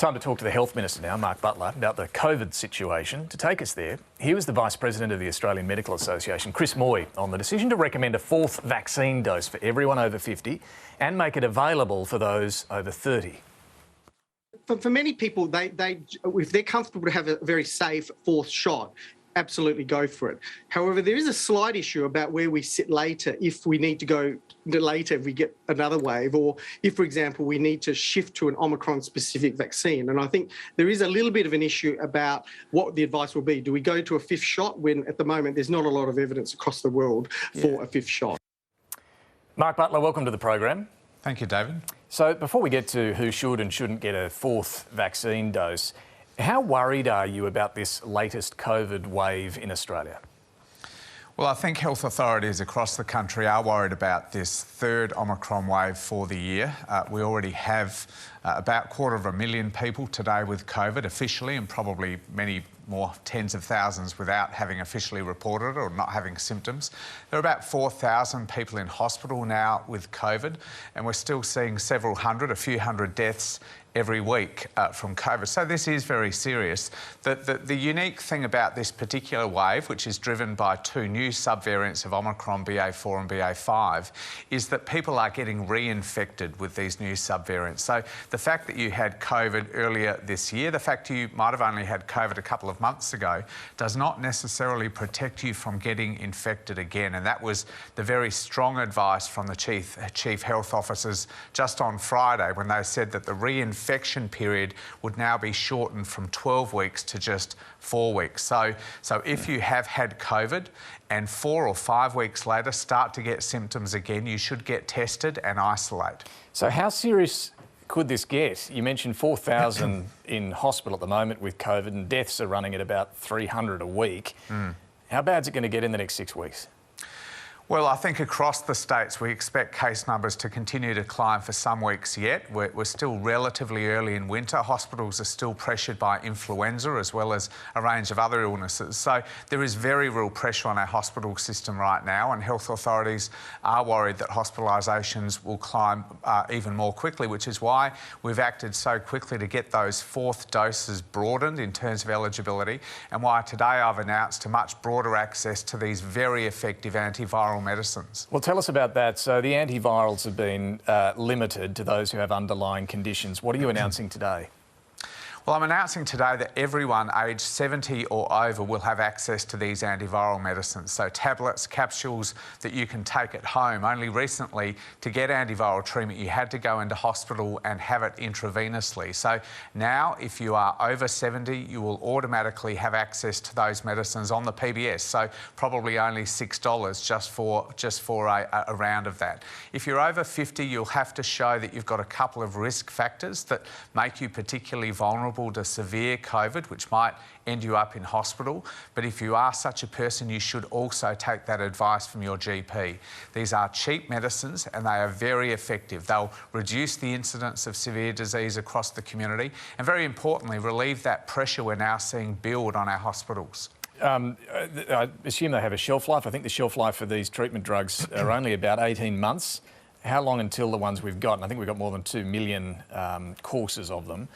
Time to talk to the Health Minister now, Mark Butler, about the COVID situation. To take us there, here was the Vice President of the Australian Medical Association, Chris Moy, on the decision to recommend a fourth vaccine dose for everyone over 50 and make it available for those over 30. For many people, if they're comfortable to have a very safe fourth shot, absolutely go for it. However, there is a slight issue about where we sit later if we need to go later if we get another wave, or if, for example, we need to shift to an Omicron-specific vaccine. And I think there is a little bit of an issue about what the advice will be. Do we go to a fifth shot when, at the moment, there's not a lot of evidence across the world for a fifth shot? Mark Butler, welcome to the program. Thank you, David. So before we get to who should and shouldn't get a fourth vaccine dose, how worried are you about this latest COVID wave in Australia? Well, I think health authorities across the country are worried about this third Omicron wave for the year. We already have about 250,000 people today with COVID officially, and probably many more, tens of thousands, without having officially reported or not having symptoms. There are about 4,000 people in hospital now with COVID, and we're still seeing several hundred, a few hundred deaths every week from COVID. So this is very serious. The unique thing about this particular wave, which is driven by two new subvariants of Omicron, BA4 and BA5, is that people are getting reinfected with these new subvariants. So the fact that you had COVID earlier this year, the fact you might have only had COVID a couple of months ago, does not necessarily protect you from getting infected again. And that was the very strong advice from the chief health officers just on Friday, when they said that the reinfection period would now be shortened from 12 weeks to just 4 weeks. So if you have had COVID and 4 or 5 weeks later start to get symptoms again, you should get tested and isolate. So how serious could this get? You mentioned 4,000 in hospital at the moment with COVID, and deaths are running at about 300 a week. How bad is it going to get in the next 6 weeks? Well, I think across the states we expect case numbers to continue to climb for some weeks yet. We're still relatively early in winter. Hospitals are still pressured by influenza as well as a range of other illnesses. So there is very real pressure on our hospital system right now, and health authorities are worried that hospitalisations will climb even more quickly, which is why we've acted so quickly to get those fourth doses broadened in terms of eligibility, and why today I've announced a much broader access to these very effective antiviral medicines. Well, tell us about that. So the antivirals have been limited to those who have underlying conditions. What are you announcing today? Well, I'm announcing today that everyone aged 70 or over will have access to these antiviral medicines. So tablets, capsules that you can take at home. Only recently, to get antiviral treatment, you had to go into hospital and have it intravenously. So now, if you are over 70, you will automatically have access to those medicines on the PBS. So probably only $6 just for a round of that. If you're over 50, you'll have to show that you've got a couple of risk factors that make you particularly vulnerable to severe COVID, which might end you up in hospital. But if you are such a person, you should also take that advice from your GP. These are cheap medicines and they are very effective. They'll reduce the incidence of severe disease across the community and, very importantly, relieve that pressure we're now seeing build on our hospitals. I assume they have a shelf life. I think the shelf life for these treatment drugs are only about 18 months. How long until the ones we've got? And I think we've got more than 2 million courses of them.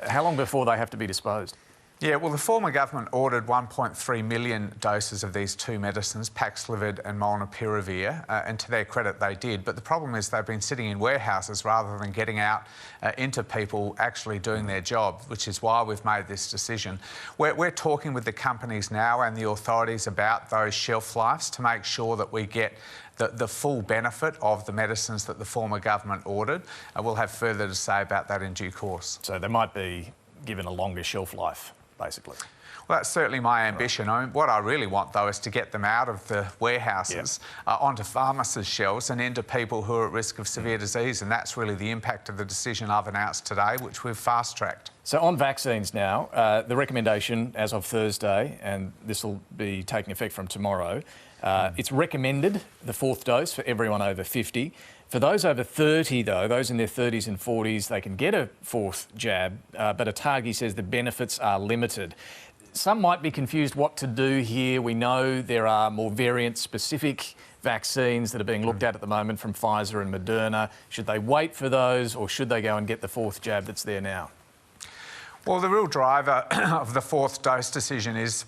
How long before they have to be disposed? Yeah, well, the former government ordered 1.3 million doses of these two medicines, Paxlovid and Molnupiravir, and to their credit they did. But the problem is they've been sitting in warehouses rather than getting out into people actually doing their job, which is why we've made this decision. We're talking with the companies now and the authorities about those shelf lives to make sure that we get the full benefit of the medicines that the former government ordered. We'll have further to say about that in due course. So they might be given a longer shelf life, basically. Well, that's certainly my ambition. I mean, what I really want, though, is to get them out of the warehouses, onto pharmacists' shelves and into people who are at risk of severe disease. And that's really the impact of the decision I've announced today, which we've fast-tracked. So on vaccines now, the recommendation as of Thursday, and this will be taking effect from tomorrow, it's recommended, the fourth dose for everyone over 50. For those over 30, though, those in their 30s and 40s, they can get a fourth jab, but ATAGI says the benefits are limited. Some might be confused what to do here. We know there are more variant-specific vaccines that are being looked at the moment from Pfizer and Moderna. Should they wait for those, or should they go and get the fourth jab that's there now? Well, the real driver of the fourth dose decision is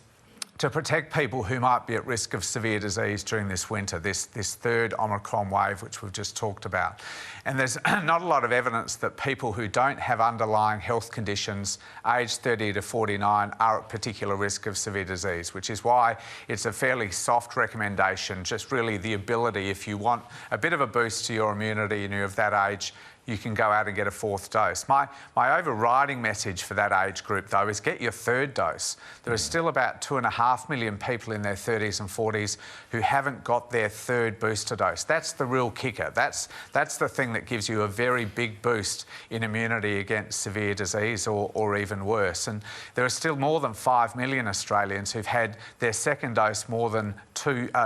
to protect people who might be at risk of severe disease during this winter, this third Omicron wave, which we've just talked about. And there's not a lot of evidence that people who don't have underlying health conditions aged 30 to 49 are at particular risk of severe disease, which is why it's a fairly soft recommendation, just really the ability, if you want a bit of a boost to your immunity and you're of that age, you can go out and get a fourth dose. My overriding message for that age group, though, is get your third dose. There are still about 2.5 million people in their 30s and 40s who haven't got their third booster dose. That's the real kicker. That's the thing that gives you a very big boost in immunity against severe disease or even worse. And there are still more than 5 million Australians who've had their second dose more than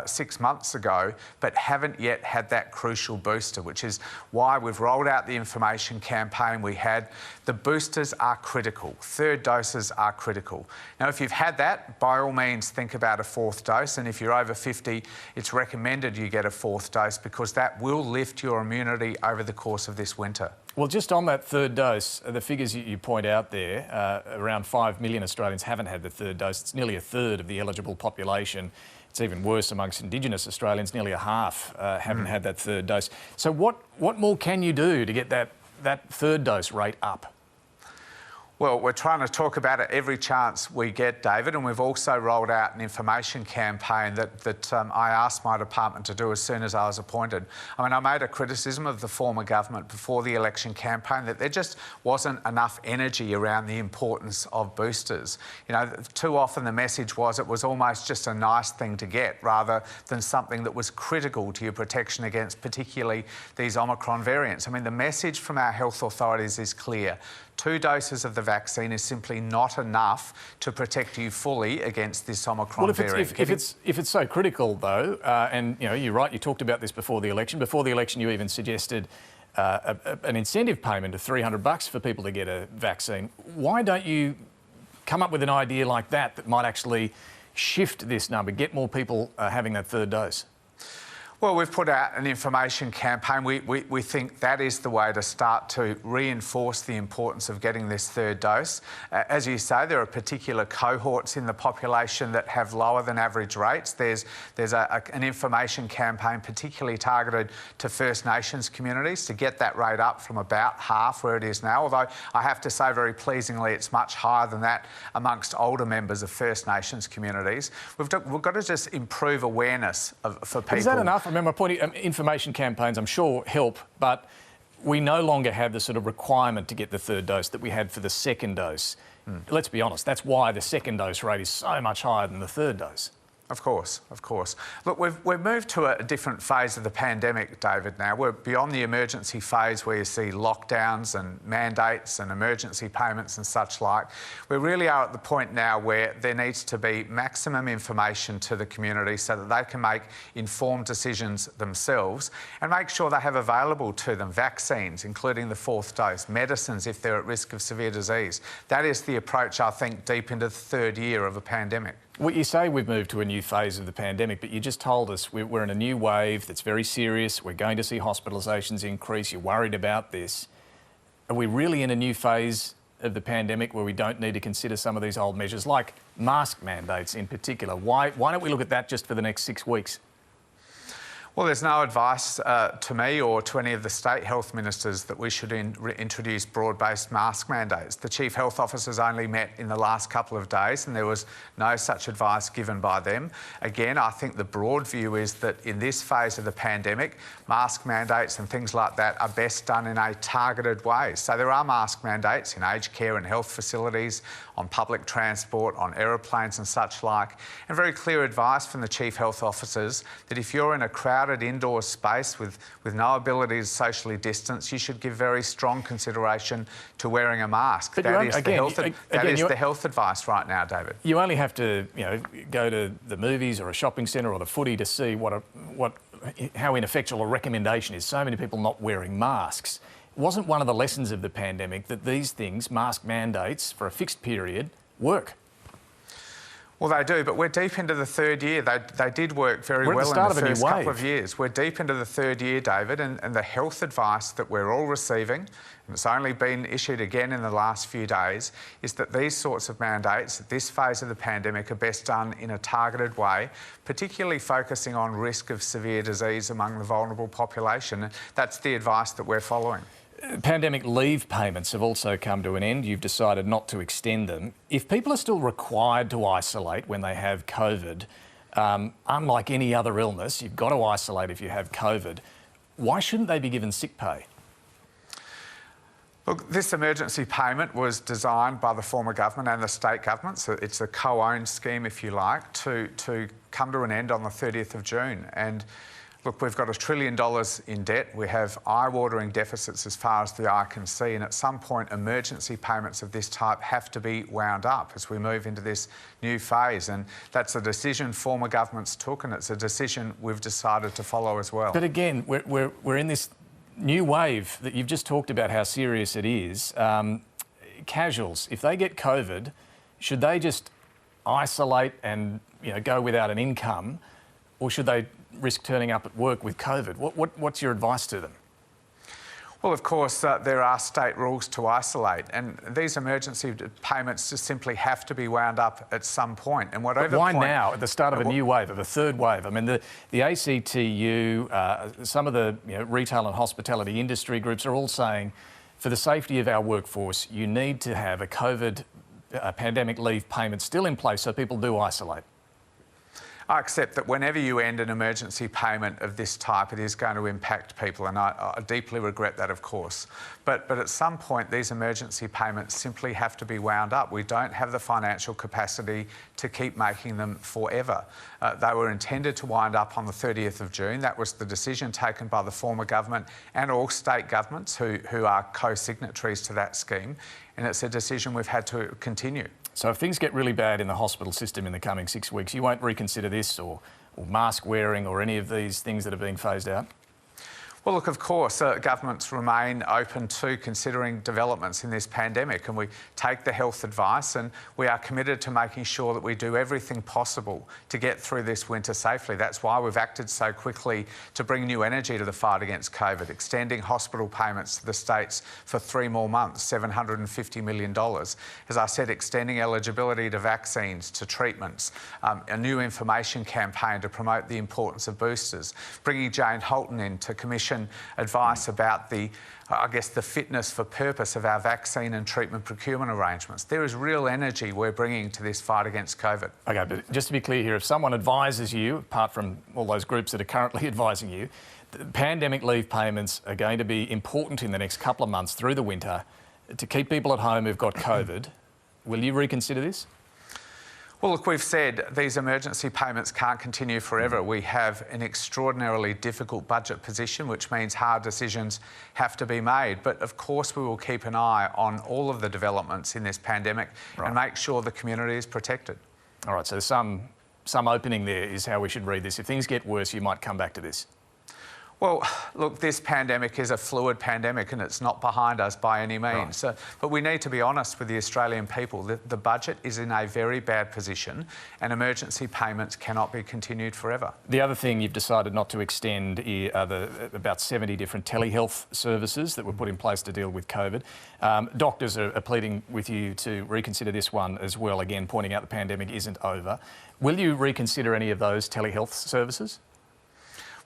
6 months ago, but haven't yet had that crucial booster, which is why we've rolled out the information campaign we had. The boosters are critical. Third doses are critical. Now, if you've had that, by all means, think about a fourth dose. And if you're over 50, it's recommended you get a fourth dose because that will lift your immunity over the course of this winter. Well, just on that third dose, the figures you point out there, around 5 million Australians haven't had the third dose. It's nearly a third of the eligible population. It's even worse amongst Indigenous Australians. Nearly a half haven't had that third dose. So what more can you do to get that third dose rate up? Well, we're trying to talk about it every chance we get, David, and we've also rolled out an information campaign that I asked my department to do as soon as I was appointed. I mean, I made a criticism of the former government before the election campaign that there just wasn't enough energy around the importance of boosters. You know, too often the message was it was almost just a nice thing to get rather than something that was critical to your protection against particularly these Omicron variants. I mean, the message from our health authorities is clear. 2 doses of the vaccine is simply not enough to protect you fully against this Omicron variant. If it's so critical, though, and you know, you're right, you talked about this before the election. Before the election, you even suggested an incentive payment of $300 for people to get a vaccine. Why don't you come up with an idea like that might actually shift this number, get more people having that third dose? Well, we've put out an information campaign. We think that is the way to start to reinforce the importance of getting this third dose. As you say, there are particular cohorts in the population that have lower than average rates. There's an information campaign particularly targeted to First Nations communities to get that rate up from about half where it is now, although I have to say very pleasingly it's much higher than that amongst older members of First Nations communities. We've got to just improve awareness for people. Is that enough? I remember pointing information campaigns, I'm sure, help, but we no longer have the sort of requirement to get the third dose that we had for the second dose. Let's be honest, that's why the second dose rate is so much higher than the third dose. Of course, of course. Look, we've moved to a different phase of the pandemic, David, now. We're beyond the emergency phase where you see lockdowns and mandates and emergency payments and such like. We really are at the point now where there needs to be maximum information to the community so that they can make informed decisions themselves and make sure they have available to them vaccines, including the fourth dose, medicines if they're at risk of severe disease. That is the approach, I think, deep into the third year of a pandemic. Well, you say we've moved to a new phase of the pandemic, but you just told us we're in a new wave that's very serious. We're going to see hospitalisations increase. You're worried about this. Are we really in a new phase of the pandemic where we don't need to consider some of these old measures, like mask mandates in particular? Why don't we look at that just for the next 6 weeks? Well, there's no advice to me or to any of the state health ministers that we should introduce broad-based mask mandates. The Chief Health Officers only met in the last couple of days and there was no such advice given by them. Again, I think the broad view is that in this phase of the pandemic, mask mandates and things like that are best done in a targeted way. So there are mask mandates in aged care and health facilities, on public transport, on aeroplanes and such like, and very clear advice from the Chief Health Officers that if you're in a crowded indoor space with no ability to socially distance, you should give very strong consideration to wearing a mask. That is the health advice right now, David. You only have to, go to the movies or a shopping centre or the footy to see how ineffectual a recommendation is. So many people not wearing masks. Wasn't one of the lessons of the pandemic that these things, mask mandates for a fixed period, work? Well, they do, but we're deep into the third year. They did work very well in the first couple of years. We're deep into the third year, David, and the health advice that we're all receiving, and it's only been issued again in the last few days, is that these sorts of mandates at this phase of the pandemic are best done in a targeted way, particularly focusing on risk of severe disease among the vulnerable population. And that's the advice that we're following. Pandemic leave payments have also come to an end. You've decided not to extend them. If people are still required to isolate when they have COVID, unlike any other illness, you've got to isolate if you have COVID. Why shouldn't they be given sick pay? Look, this emergency payment was designed by the former government and the state government, so it's a co-owned scheme, if you like, to come to an end on the 30th of June. And look, we've got $1 trillion in debt. We have eye-watering deficits as far as the eye can see, and at some point emergency payments of this type have to be wound up as we move into this new phase, and that's a decision former governments took, and it's a decision we've decided to follow as well. But again, we're in this new wave that you've just talked about how serious it is. Casuals, if they get COVID, should they just isolate and go without an income, or should they risk turning up at work with COVID? What's your advice to them? Well, of course, there are state rules to isolate, and these emergency payments just simply have to be wound up at some point. And whatever but why now, at the start of a new wave, of a third wave? I mean, the ACTU, some of the retail and hospitality industry groups are all saying, for the safety of our workforce, you need to have a COVID pandemic leave payment still in place so people do isolate. I accept that whenever you end an emergency payment of this type, it is going to impact people, and I deeply regret that, of course. But at some point, these emergency payments simply have to be wound up. We don't have the financial capacity to keep making them forever. They were intended to wind up on the 30th of June. That was the decision taken by the former government and all state governments who are co-signatories to that scheme, and it's a decision we've had to continue. So if things get really bad in the hospital system in the coming 6 weeks, you won't reconsider this or mask wearing or any of these things that are being phased out? Well, look, of course, governments remain open to considering developments in this pandemic, and we take the health advice, and we are committed to making sure that we do everything possible to get through this winter safely. That's why we've acted so quickly to bring new energy to the fight against COVID, extending hospital payments to the states for 3 more months, $750 million. As I said, extending eligibility to vaccines, to treatments, a new information campaign to promote the importance of boosters, bringing Jane Holton in to commission advice about the fitness for purpose of our vaccine and treatment procurement arrangements. There is real energy we're bringing to this fight against COVID. OK, but just to be clear here, if someone advises you, apart from all those groups that are currently advising you, the pandemic leave payments are going to be important in the next couple of months through the winter to keep people at home who've got COVID, will you reconsider this? Well, look, we've said these emergency payments can't continue forever. We have an extraordinarily difficult budget position, which means hard decisions have to be made. But of course, we will keep an eye on all of the developments in this pandemic and make sure the community is protected. All right, so some opening there is how we should read this. If things get worse, you might come back to this. Well, look, this pandemic is a fluid pandemic and it's not behind us by any means. Right. But we need to be honest with the Australian people. The budget is in a very bad position and emergency payments cannot be continued forever. The other thing you've decided not to extend are the about 70 different telehealth services that were put in place to deal with COVID. Doctors are pleading with you to reconsider this one as well, again, pointing out the pandemic isn't over. Will you reconsider any of those telehealth services?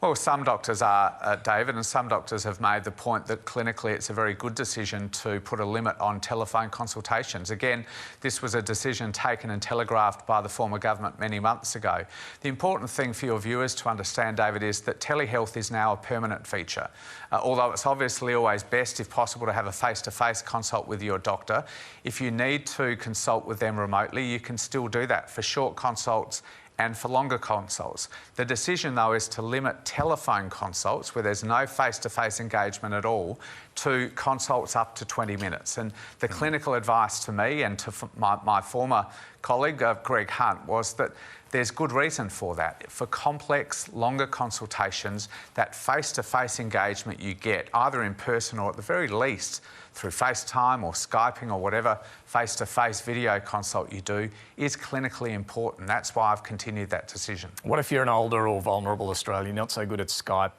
Well, some doctors are, David, and some doctors have made the point that clinically it's a very good decision to put a limit on telephone consultations. Again, this was a decision taken and telegraphed by the former government many months ago. The important thing for your viewers to understand, David, is that telehealth is now a permanent feature. Although it's obviously always best, if possible, to have a face-to-face consult with your doctor, if you need to consult with them remotely, you can still do that for short consults and for longer consults. The decision, though, is to limit telephone consults, where there's no face-to-face engagement at all, to consults up to 20 minutes. And the clinical advice to me and to my former colleague, Greg Hunt, was that there's good reason for that. For complex, longer consultations, that face-to-face engagement you get, either in person or at the very least through FaceTime or Skyping or whatever face-to-face video consult you do, is clinically important. That's why I've continued that decision. What if you're an older or vulnerable Australian, not so good at Skype,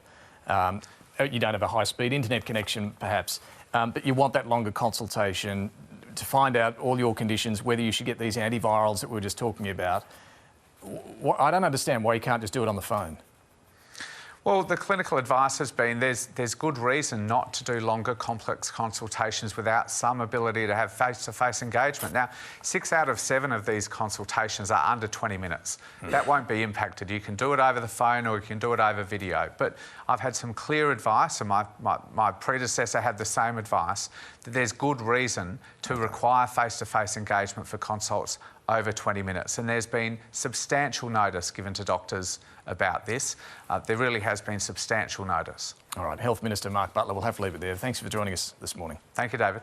you don't have a high-speed internet connection perhaps, but you want that longer consultation to find out all your conditions, whether you should get these antivirals that we were just talking about? I don't understand why you can't just do it on the phone. Well, the clinical advice has been there's good reason not to do longer, complex consultations without some ability to have face-to-face engagement. Now, 6 out of 7 of these consultations are under 20 minutes. That won't be impacted. You can do it over the phone or you can do it over video. But I've had some clear advice, and my predecessor had the same advice, that there's good reason to require face-to-face engagement for consults over 20 minutes. And there's been substantial notice given to doctors about this. There really has been substantial notice. All right, Health Minister Mark Butler, we'll have to leave it there. Thanks for joining us this morning. Thank you, David.